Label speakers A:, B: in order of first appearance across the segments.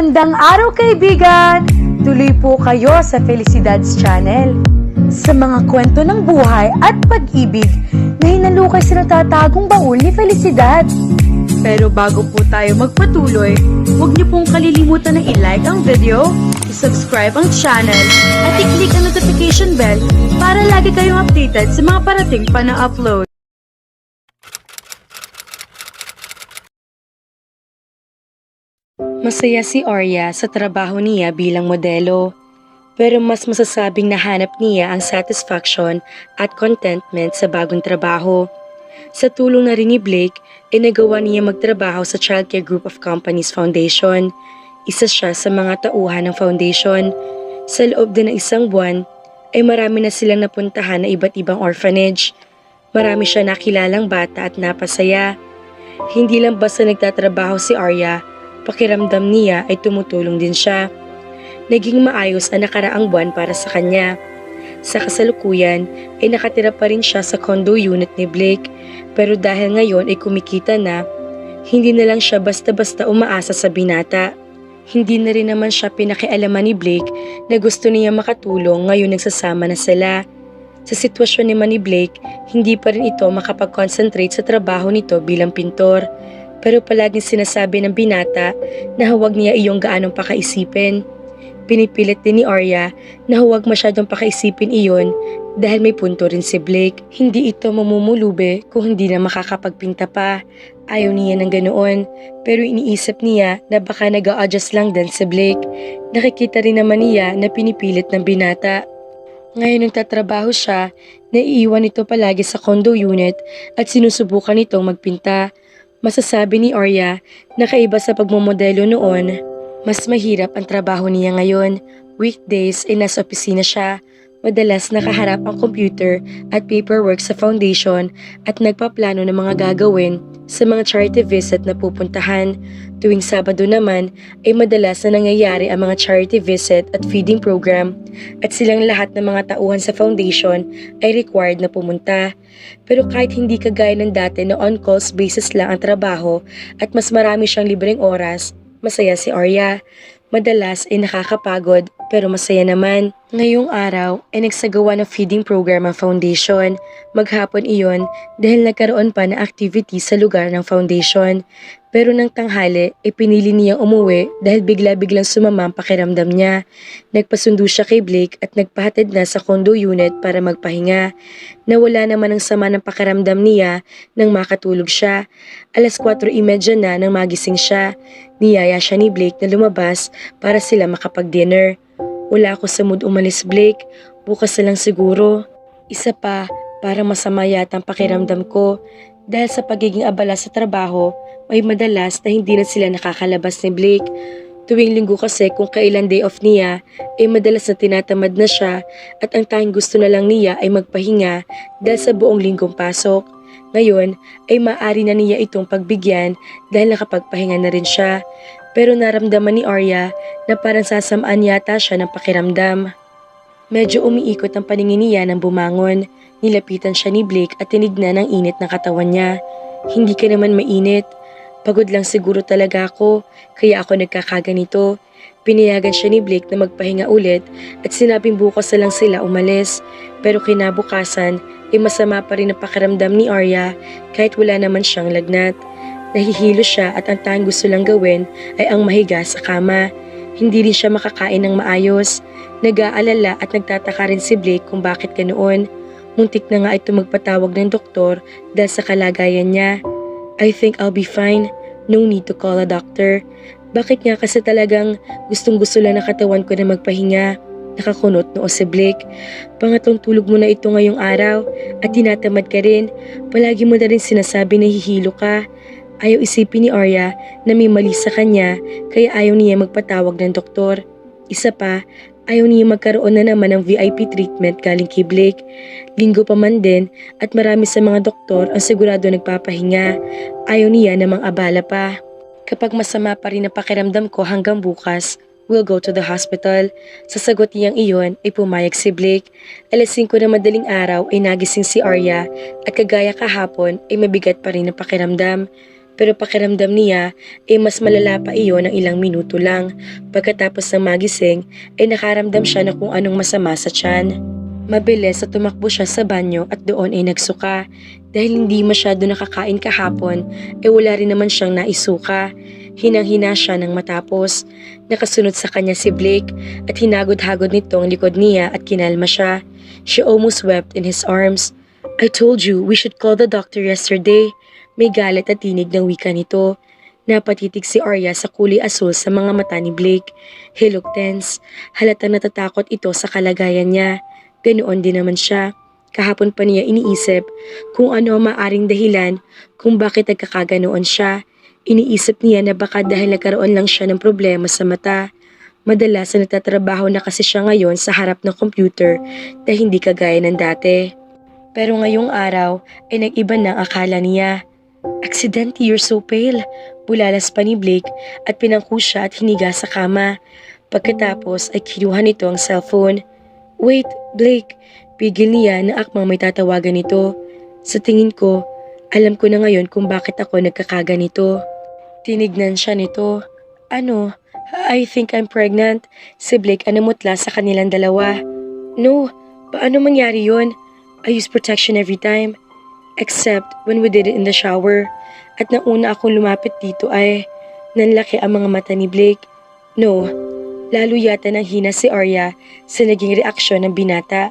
A: Magandang araw kaibigan! Tuloy po kayo sa Felicidad's Channel. Sa mga kwento ng buhay at pag-ibig na hinalukay sa natatagong baul ni Felicidad. Pero bago po tayo magpatuloy, huwag niyo pong kalilimutan na i-like ang video, i-subscribe ang channel, at i-click ang notification bell para lagi kayong updated sa mga parating pa na upload. Masaya si Arya sa trabaho niya bilang modelo, pero mas masasabing nahanap niya ang satisfaction at contentment sa bagong trabaho. Sa tulong na rin ni Blake, nagawa niya magtrabaho sa Childcare Group of Companies Foundation. Isa siya sa mga tauhan ng foundation. Sa loob din ng isang buwan, ay marami na silang napuntahan na iba't ibang orphanage. Marami siya nakilalang bata at napasaya. Hindi lang basta nagtatrabaho si Arya, pakiramdam niya ay tumutulong din siya. Naging maayos ang nakaraang buwan para sa kanya. Sa kasalukuyan ay nakatira pa rin siya sa condo unit ni Blake, pero dahil ngayon ay kumikita na, hindi na lang siya basta-basta umaasa sa binata. Hindi na rin naman siya pinakialaman ni Blake na gusto niya makatulong ngayon nagsasama na sila. Sa sitwasyon naman ni Blake, hindi pa rin ito makapag-concentrate sa trabaho nito bilang pintor. Pero palaging sinasabi ng binata na huwag niya iyong gaanong pakaisipin. Pinipilit din ni Arya na huwag masyadong pakaisipin iyon dahil may punto rin si Blake. Hindi ito mamumulube kung hindi na makakapagpinta pa. Ayaw niya ng ganoon, pero iniisip niya na baka nag-a-adjust lang din si Blake. Nakikita rin naman niya na pinipilit ng binata. Ngayon nagtatrabaho siya, naiiwan ito palagi sa condo unit at sinusubukan itong magpinta. Masasabi ni Arya na kaiba sa pagmomodelo noon, mas mahirap ang trabaho niya ngayon. Weekdays ay nasa opisina siya. Madalas nakaharap ang computer at paperwork sa foundation at nagpaplano ng mga gagawin sa mga charity visit na pupuntahan. Tuwing Sabado naman ay madalas na nangyayari ang mga charity visit at feeding program at silang lahat ng mga tauhan sa foundation ay required na pumunta. Pero kahit hindi kagaya ng dati na on-calls basis lang ang trabaho at mas marami siyang libreng oras, masaya si Arya. Madalas ay nakakapagod pero masaya naman. Ngayong araw ay nagsagawa ng feeding program ang foundation. Maghapon iyon dahil nagkaroon pa ng activity sa lugar ng foundation. Pero nang tanghali ay pinili niyang umuwi dahil bigla-biglang sumama ang pakiramdam niya. Nagpasundo siya kay Blake at nagpahatid na sa condo unit para magpahinga. Nawala naman ang sama ng pakiramdam niya nang makatulog siya. 4:30 na nang magising siya. Niyaya siya ni Blake na lumabas para sila makapag-dinner. Wala ako sa mood umalis, Blake. Bukas na lang siguro. Isa pa, para masama yata ang pakiramdam ko. Dahil sa pagiging abala sa trabaho, may madalas na hindi na sila nakakalabas ni Blake. Tuwing linggo kasi kung kailan day off niya, ay madalas na tinatamad na siya at ang tanging gusto na lang niya ay magpahinga dahil sa buong linggong pasok. Ngayon ay maaari na niya itong pagbigyan dahil nakapagpahinga na rin siya. Pero naramdaman ni Arya na parang sasamaan yata siya ng pakiramdam. Medyo umiikot ang paningin niya nang bumangon. Nilapitan siya ni Blake at tinignan ang init ng katawan niya. Hindi ka naman mainit. Pagod lang siguro talaga ako, kaya ako nagkakaganito. Pinayagan siya ni Blake na magpahinga ulit at sinabing bukas na lang sila umalis. Pero kinabukasan ay masama pa rin ang pakiramdam ni Arya kahit wala naman siyang lagnat. Nahihilo siya at ang tanging gusto lang gawin ay ang mahiga sa kama. Hindi rin siya makakain ng maayos. Nag-aalala at nagtataka rin si Blake kung bakit ganoon. Muntik na nga ito magpatawag ng doktor dahil sa kalagayan niya. I think I'll be fine. No need to call a doctor. Bakit nga kasi talagang gustong-gusto lang na katawan ko na magpahinga? Nakakunot noo si Blake. Pangatlong tulog mo na ito ngayong araw at tinatamad ka rin. Palagi mo na rin sinasabi na hihilo ka. Ayaw isipin ni Arya na may mali sa kanya kaya ayaw niya magpatawag ng doktor. Isa pa, ayaw niya magkaroon na naman ng VIP treatment galing kay Blake. Linggo pa man din at marami sa mga doktor ang sigurado nagpapahinga. Ayaw niya namang abala pa. Kapag masama pa rin ang pakiramdam ko hanggang bukas, we'll go to the hospital. Sa sagot niyang iyon ay pumayag si Blake. 5:00 na madaling araw ay nagising si Arya at kagaya kahapon ay mabigat pa rin ang pakiramdam. Pero pakiramdam niya ay mas malala pa iyon ng ilang minuto lang. Pagkatapos ng magising ay nakaramdam siya na kung anong masama sa tiyan. Mabilis at tumakbo siya sa banyo at doon ay nagsuka. Dahil hindi masyado nakakain kahapon ay wala rin naman siyang naisuka. Hinang-hina siya nang matapos. Nakasunod sa kanya si Blake at hinagod-hagod nito ang likod niya at kinalma siya. She almost wept in his arms. "I told you we should call the doctor yesterday." May galit at tinig ng wika nito. Napatitig si Arya sa kulay asul sa mga mata ni Blake. He looked tense. Halatang natatakot ito sa kalagayan niya. Ganoon din naman siya. Kahapon pa niya iniisip kung ano ang maaring dahilan kung bakit nagkakaganoon siya. Iniisip niya na baka dahil nagkaroon lang siya ng problema sa mata. Madalas na nagtatrabaho na kasi siya ngayon sa harap ng computer na hindi kagaya ng dati. Pero ngayong araw ay nag-iba na ang akala niya. "Aksidente, you're so pale." Bulalas pa ni Blake at pinangko siya at hiniga sa kama. Pagkatapos ay kinuha nito ang cellphone. "Wait, Blake." Pigil niya na akmang may tatawagan nito. Sa tingin ko, alam ko na ngayon kung bakit ako nagkakaganito. Tinignan siya nito. "Ano? I think I'm pregnant." Si Blake anamutla sa kanilang dalawa. "No, paano mangyari yun? I use protection every time. Except when we did it in the shower." At nauna akong lumapit dito ay nanlaki ang mga mata ni Blake. "No." Lalo yata nang hina si Arya sa naging reaksyon ng binata.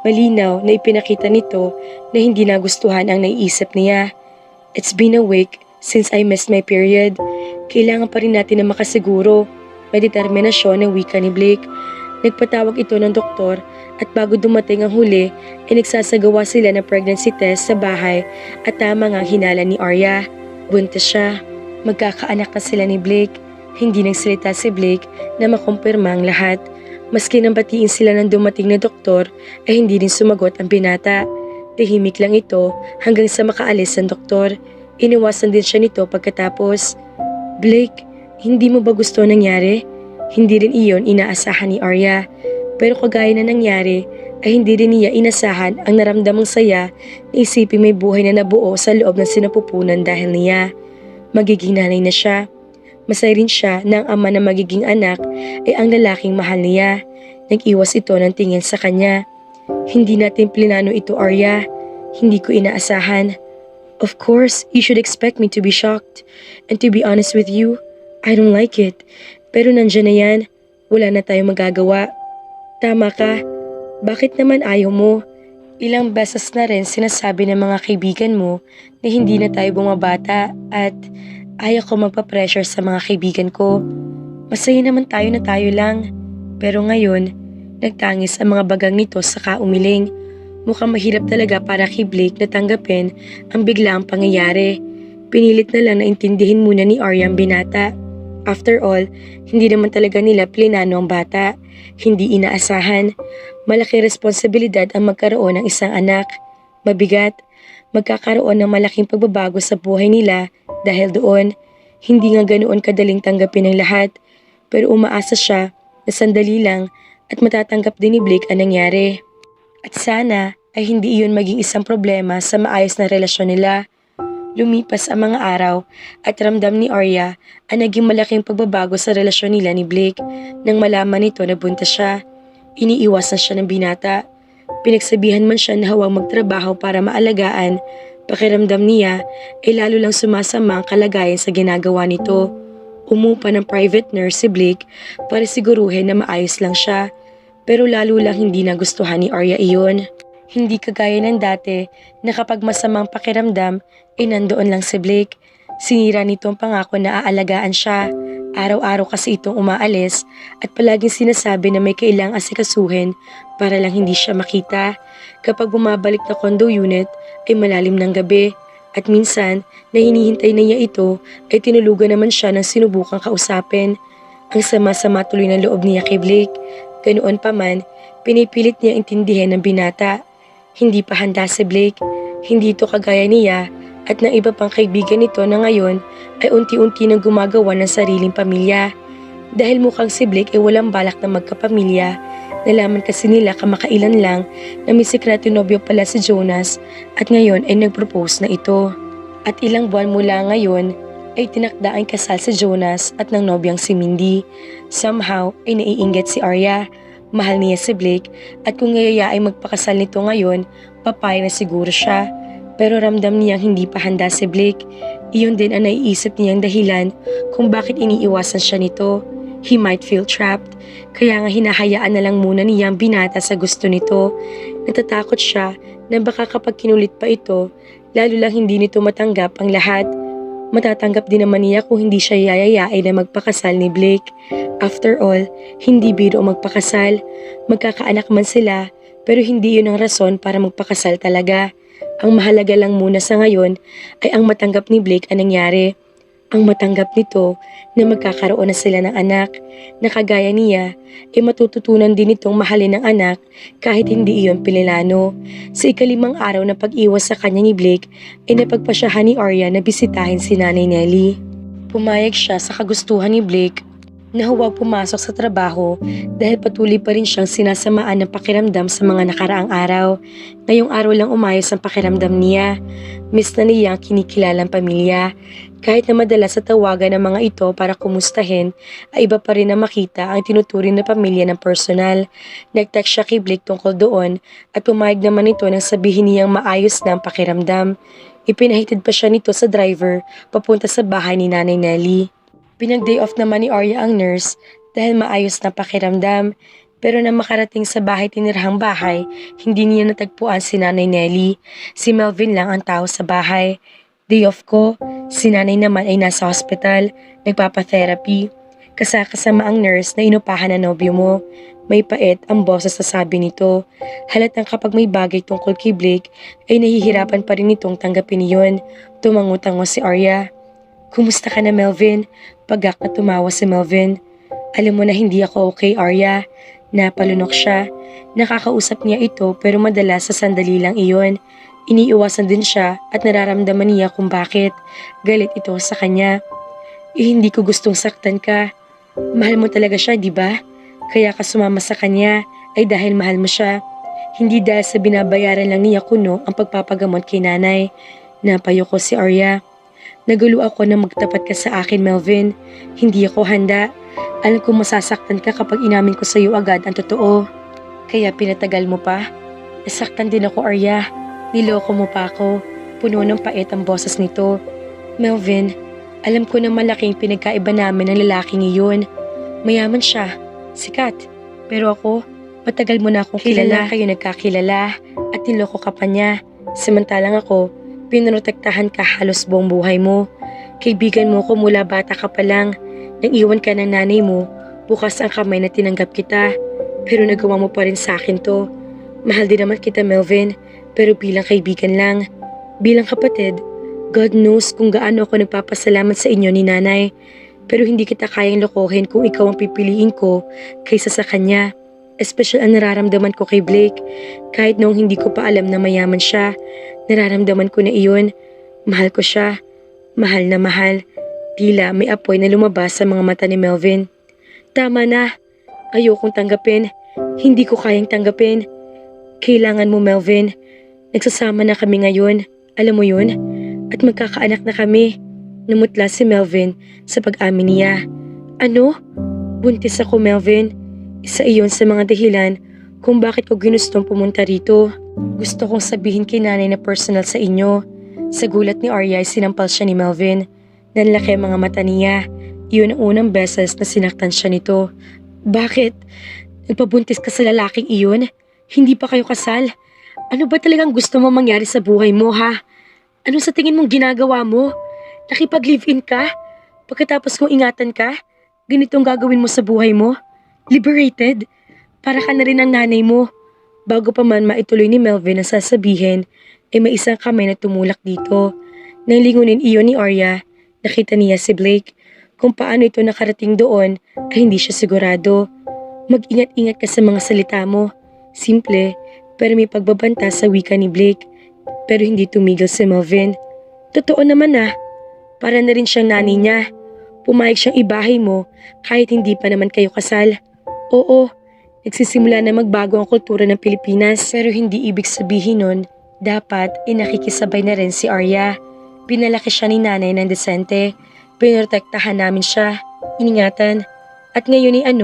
A: Malinaw na ipinakita nito na hindi nagustuhan ang naiisip niya. "It's been a week since I missed my period. Kailangan pa rin natin na makasiguro." May determinasyon ng wika ni Blake. Nagpatawag ito ng doktor at bago dumating ang huli ay nagsasagawa sila ng pregnancy test sa bahay at tama nga hinala ni Arya. Buntis siya. Magkakaanak na sila ni Blake. Hindi nagsalita si Blake na makumpirma ang lahat. Maski nang batiin sila ng dumating na doktor ay hindi din sumagot ang binata. Tahimik lang ito hanggang sa makaalis ang doktor. Iniwasan din siya nito pagkatapos. "Blake, hindi mo ba gusto nangyari?" Hindi rin iyon inaasahan ni Arya. Pero kagaya na nangyari ay hindi rin niya inasahan ang naramdamang saya na isipin may buhay na nabuo sa loob ng sinapupunan dahil niya. Magiging nanay na siya. Masaya rin siya na ang ama na magiging anak ay ang lalaking mahal niya. Nag-iwas ito ng tingin sa kanya. "Hindi natin plinano ito, Arya. Hindi ko inaasahan." "Of course, you should expect me to be shocked. And to be honest with you, I don't like it. Pero nandyan na yan. Wala na tayong magagawa." "Tama ka. Bakit naman ayaw mo? Ilang beses na rin sinasabi ng mga kaibigan mo na hindi na tayo bumabata at ayaw ko magpa-pressure sa mga kaibigan ko. Masaya naman tayo na tayo lang." Pero ngayon, nagtangis ang mga bagang nito saka umiling. Mukhang mahirap talaga para kay Blake na tanggapin ang biglaang pangyayari. Pinilit na lang na intindihin muna ni Arya ang binata. After all, hindi naman talaga nila plinano ang bata. Hindi inaasahan. Malaki responsibilidad ang magkaroon ng isang anak. Mabigat. Magkakaroon ng malaking pagbabago sa buhay nila dahil doon. Hindi nga ganoon kadaling tanggapin ng lahat. Pero umaasa siya na sandali lang at matatanggap din ni Blake ang nangyari. At sana ay hindi iyon maging isang problema sa maayos na relasyon nila. Lumipas ang mga araw at ramdam ni Arya ang naging malaking pagbabago sa relasyon nila ni Blake nang malaman nito na buntis siya. Iniiwasan siya ng binata. Pinagsabihan man siya na hawag magtrabaho para maalagaan, pakiramdam niya ay lalo lang sumasama ang kalagayan sa ginagawa nito. Umupa ng private nurse si Blake para siguruhin na maayos lang siya, pero lalo lang hindi nagustuhan ni Arya iyon. Hindi kagaya ng dati na kapag masamang pakiramdam ay nandoon lang si Blake. Sinira nito ang pangako na aalagaan siya. Araw-araw kasi itong umaalis at palaging sinasabi na may kailangang asikasuhin para lang hindi siya makita. Kapag bumabalik na condo unit ay malalim ng gabi at minsan na hinihintay na niya ito ay tinulugan naman siya ng sinubukang kausapin. Ang sama-sama tuloy ng loob niya kay Blake. Ganoon pa man, pinipilit niya intindihin ng binata. Hindi pa handa si Blake. Hindi ito kagaya niya at ng iba pang kaibigan nito na ngayon ay unti-unti nang gumagawa ng sariling pamilya. Dahil mukhang si Blake ay walang balak na magkapamilya, nalaman kasi nila kamakailan lang na may sikreto nobyo pala si Jonas at ngayon ay nag-propose na ito. At ilang buwan mula ngayon ay tinakda ang kasal si Jonas at ng nobyang si Mindy. Somehow ay naiinggit si Arya. Mahal niya si Blake at kung ngayaya ay magpakasal nito ngayon, papayag na siguro siya. Pero ramdam niyang hindi pa handa si Blake. Iyon din ang naiisip niyang dahilan kung bakit iniiwasan siya nito. He might feel trapped. Kaya nga hinahayaan na lang muna niyang binata sa gusto nito. Natatakot siya na baka kapag kinulit pa ito, lalo lang hindi nito matanggap ang lahat. Matatanggap din naman niya kung hindi siya yayayain na magpakasal ni Blake. After all, hindi biro magpakasal. Magkakaanak man sila, pero hindi yun ang rason para magpakasal talaga. Ang mahalaga lang muna sa ngayon ay ang matanggap ni Blake ang nangyari. Ang matanggap nito na magkakaroon na sila ng anak na kagaya niya ay matututunan din itong mahalin ng anak kahit hindi iyon pililano. Sa ikalimang araw na pag-iwas sa kanya ni Blake ay napagpasyahan ni Arya na bisitahin si Nanay Nelly. Pumayag siya sa kagustuhan ni Blake na huwag pumasok sa trabaho dahil patuloy pa rin siyang sinasamaan ng pakiramdam sa mga nakaraang araw. Ngayong araw lang umayos ang pakiramdam niya. Miss na niya ang kinikilalang pamilya. Kahit na madalas sa tawagan ng mga ito para kumustahin, ay iba pa rin na makita ang tinuturing na pamilya ng personal. Nag-text siya kay Blake tungkol doon at pumayag naman ito nang sabihin niyang maayos na ang pakiramdam. Ipinahitid pa siya nito sa driver papunta sa bahay ni Nanay Nelly. Pinag-day off naman ni Arya ang nurse dahil maayos na pakiramdam. Pero nang makarating sa bahay tinirhang bahay, hindi niya natagpuan si Nanay Nelly. Si Melvin lang ang tao sa bahay. Day off ko, si Nanay naman ay nasa hospital, nagpapatherapy. Kasama ang nurse na inupahan na nobyo mo. May pait ang boses sa sabi nito. Halatang kapag may bagay tungkol kay Blake, ay nahihirapan pa rin itong tanggapin iyon. Tumangutango si Arya. Kumusta ka na, Melvin? Pagak na tumawa si Melvin. Alam mo na hindi ako okay, Arya. Napalunok siya. Nakakausap niya ito pero madalas sa sandali lang iyon. Iniiwasan din siya at nararamdaman niya kung bakit. Galit ito sa kanya. Hindi ko gustong saktan ka. Mahal mo talaga siya, di ba? Kaya ka sumama sa kanya ay dahil mahal mo siya. Hindi dahil sa binabayaran lang niya kuno ang pagpapagamot kay nanay. Napayo ko si Arya. Nagulo ako na magtapat ka sa akin, Melvin. Hindi ako handa. Alam ko masasaktan ka kapag inamin ko sa iyo agad ang totoo. Kaya pinatagal mo pa. Nasaktan din ako, Arya. Niloko mo pa ako. Puno ng pait ang boses nito. Melvin, alam ko na malaking pinagkaiba namin ng lalaking iyon. Mayaman siya. Sikat. Pero ako, matagal mo na akong kilala. Kayo nagkakilala at niloko ka pa niya. Samantalang ako, pinoprotektahan ka halos buong buhay mo. Kaibigan mo ko mula bata ka pa lang. Nang iwan ka ng nanay mo, bukas ang kamay na tinanggap kita. Pero nagawa mo pa rin sa akin to. Mahal din naman kita, Melvin. Pero bilang kaibigan lang. Bilang kapatid, God knows kung gaano ako nagpapasalamat sa inyo ni nanay. Pero hindi kita kayang lokohin kung ikaw ang pipiliin ko kaysa sa kanya. Espesyal ang nararamdaman ko kay Blake. Kahit noong hindi ko pa alam na mayaman siya, nararamdaman ko na iyon. Mahal ko siya. Mahal na mahal. Tila may apoy na lumabas sa mga mata ni Melvin. Tama na. Ayokong tanggapin. Hindi ko kayang tanggapin. Kailangan mo, Melvin. Nagsasama na kami ngayon. Alam mo yun? At magkakaanak na kami. Namutla si Melvin sa pag-amin niya. Ano? Buntis ako, Melvin. Isa iyon sa mga dahilan kung bakit ko ginustong pumunta rito. Gusto kong sabihin kay nanay na personal sa inyo. Sa gulat ni Arya ay sinampal siya ni Melvin. Nanlaki ang mga mata niya. Iyon ang unang beses na sinaktan siya nito. Bakit? Nagpabuntis ka sa lalaking iyon? Hindi pa kayo kasal? Ano ba talagang gusto mo mangyari sa buhay mo, ha? Ano sa tingin mong ginagawa mo? Nakipag-live-in ka? Pagkatapos kong ingatan ka? Ganitong gagawin mo sa buhay mo? Liberated? Para ka na rin ang nanay mo. Bago pa man maituloy ni Melvin ang sasabihin, ay may isang kamay na tumulak dito. Nang lingunin iyon ni Arya, nakita niya si Blake. Kung paano ito nakarating doon, ay hindi siya sigurado. Mag-ingat-ingat ka sa mga salita mo. Simple, pero may pagbabanta sa wika ni Blake. Pero hindi tumigil si Melvin. Totoo naman na. Para na rin siyang nanay niya. Pumayag siyang ibahay mo kahit hindi pa naman kayo kasal. Oo, nagsisimula na magbago ang kultura ng Pilipinas. Pero hindi ibig sabihin nun, dapat nakikisabay na rin si Arya. Pinalaki siya ni nanay ng desente. Pinotektahan namin siya. Iningatan. At ngayon ay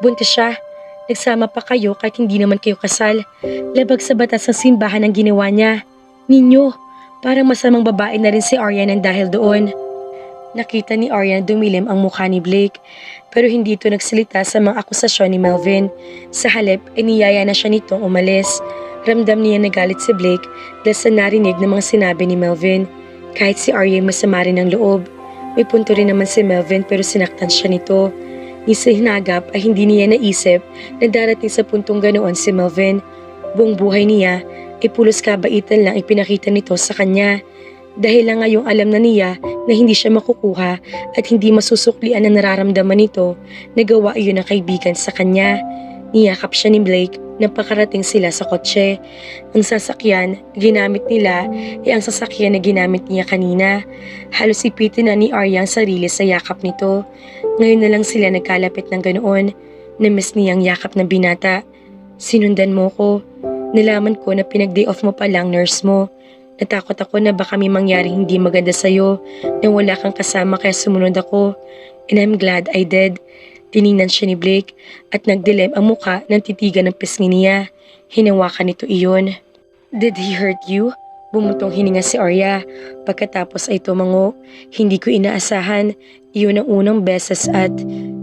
A: buntis siya. Nagsama pa kayo kahit hindi naman kayo kasal. Labag sa batas ng simbahan ang ginawa niya. Ninyo, parang masamang babae na rin si Arya nang dahil doon. Nakita ni Arya na dumilim ang mukha ni Blake, pero hindi ito nagsalita sa mga akusasyon ni Melvin. Sa halip, iniyaya na siya nitong umalis. Ramdam niya nagalit si Blake dahil sa narinig ng mga sinabi ni Melvin. Kahit si Arya ay masama rin ang loob. May punto rin naman si Melvin pero sinaktan siya nito. Ni sa hinagap ay hindi niya naisip na darating sa puntong ganoon si Melvin. Buong buhay niya ay pulos kabaitan lang ipinakita nito sa kanya. Dahil lang ngayong alam na niya na hindi siya makukuha at hindi masusuklian ang nararamdaman nito, nagawa iyon ng kaibigan sa kanya. Niyakap siya ni Blake nang pakarating sila sa kotse. Ang sasakyan na ginamit nila ay ang sasakyan na ginamit niya kanina. Halos ipitin na ni Arya ang sarili sa yakap nito. Ngayon na lang sila nagkalapit ng ganoon. Namiss niyang yakap ng binata. Sinundan mo ko. Nalaman ko na pinag-day off mo pa lang nurse mo. Natakot ako na baka may mangyaring hindi maganda sa'yo nang wala kang kasama kaya sumunod ako. And I'm glad I did. Tiningnan siya ni Blake at nagdilim ang muka ng titigan ng pisngi niya. Hinawakan nito iyon. Did he hurt you? Bumuntong hininga si Arya. Pagkatapos ay tumango. Hindi ko inaasahan. Iyon ang unang beses at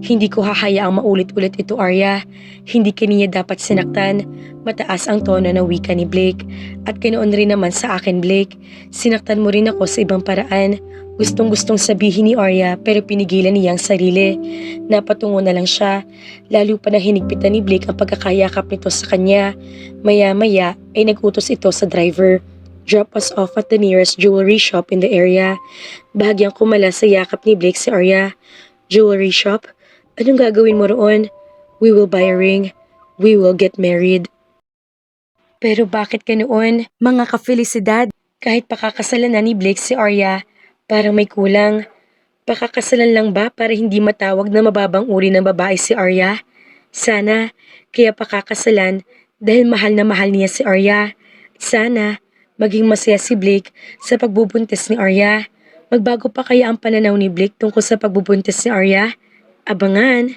A: hindi ko hahayaang maulit-ulit ito, Arya. Hindi ka niya dapat sinaktan. Mataas ang tono ng wika ni Blake. At ganoon rin naman sa akin, Blake. Sinaktan mo rin ako sa ibang paraan. Gustong-gustong sabihin ni Arya pero pinigilan niya ang sarili. Napatungo na lang siya. Lalo pa na hinigpitan ni Blake ang pagkakayakap nito sa kanya. Maya-maya ay nagutos ito sa driver. Drop us off at the nearest jewelry shop in the area. Bahagyang kumala sa yakap ni Blake si Arya. Jewelry shop? Anong gagawin mo roon? We will buy a ring. We will get married. Pero bakit ganoon? Mga kafelisidad. Kahit pakakasalan na ni Blake si Arya, parang may kulang. Pakakasalan lang ba para hindi matawag na mababang uri ng babae si Arya? Sana, kaya pakakasalan dahil mahal na mahal niya si Arya. Sana, maging masaya si Blake sa pagbubuntis ni Arya. Magbago pa kaya ang pananaw ni Blake tungkol sa pagbubuntis ni Arya? Abangan!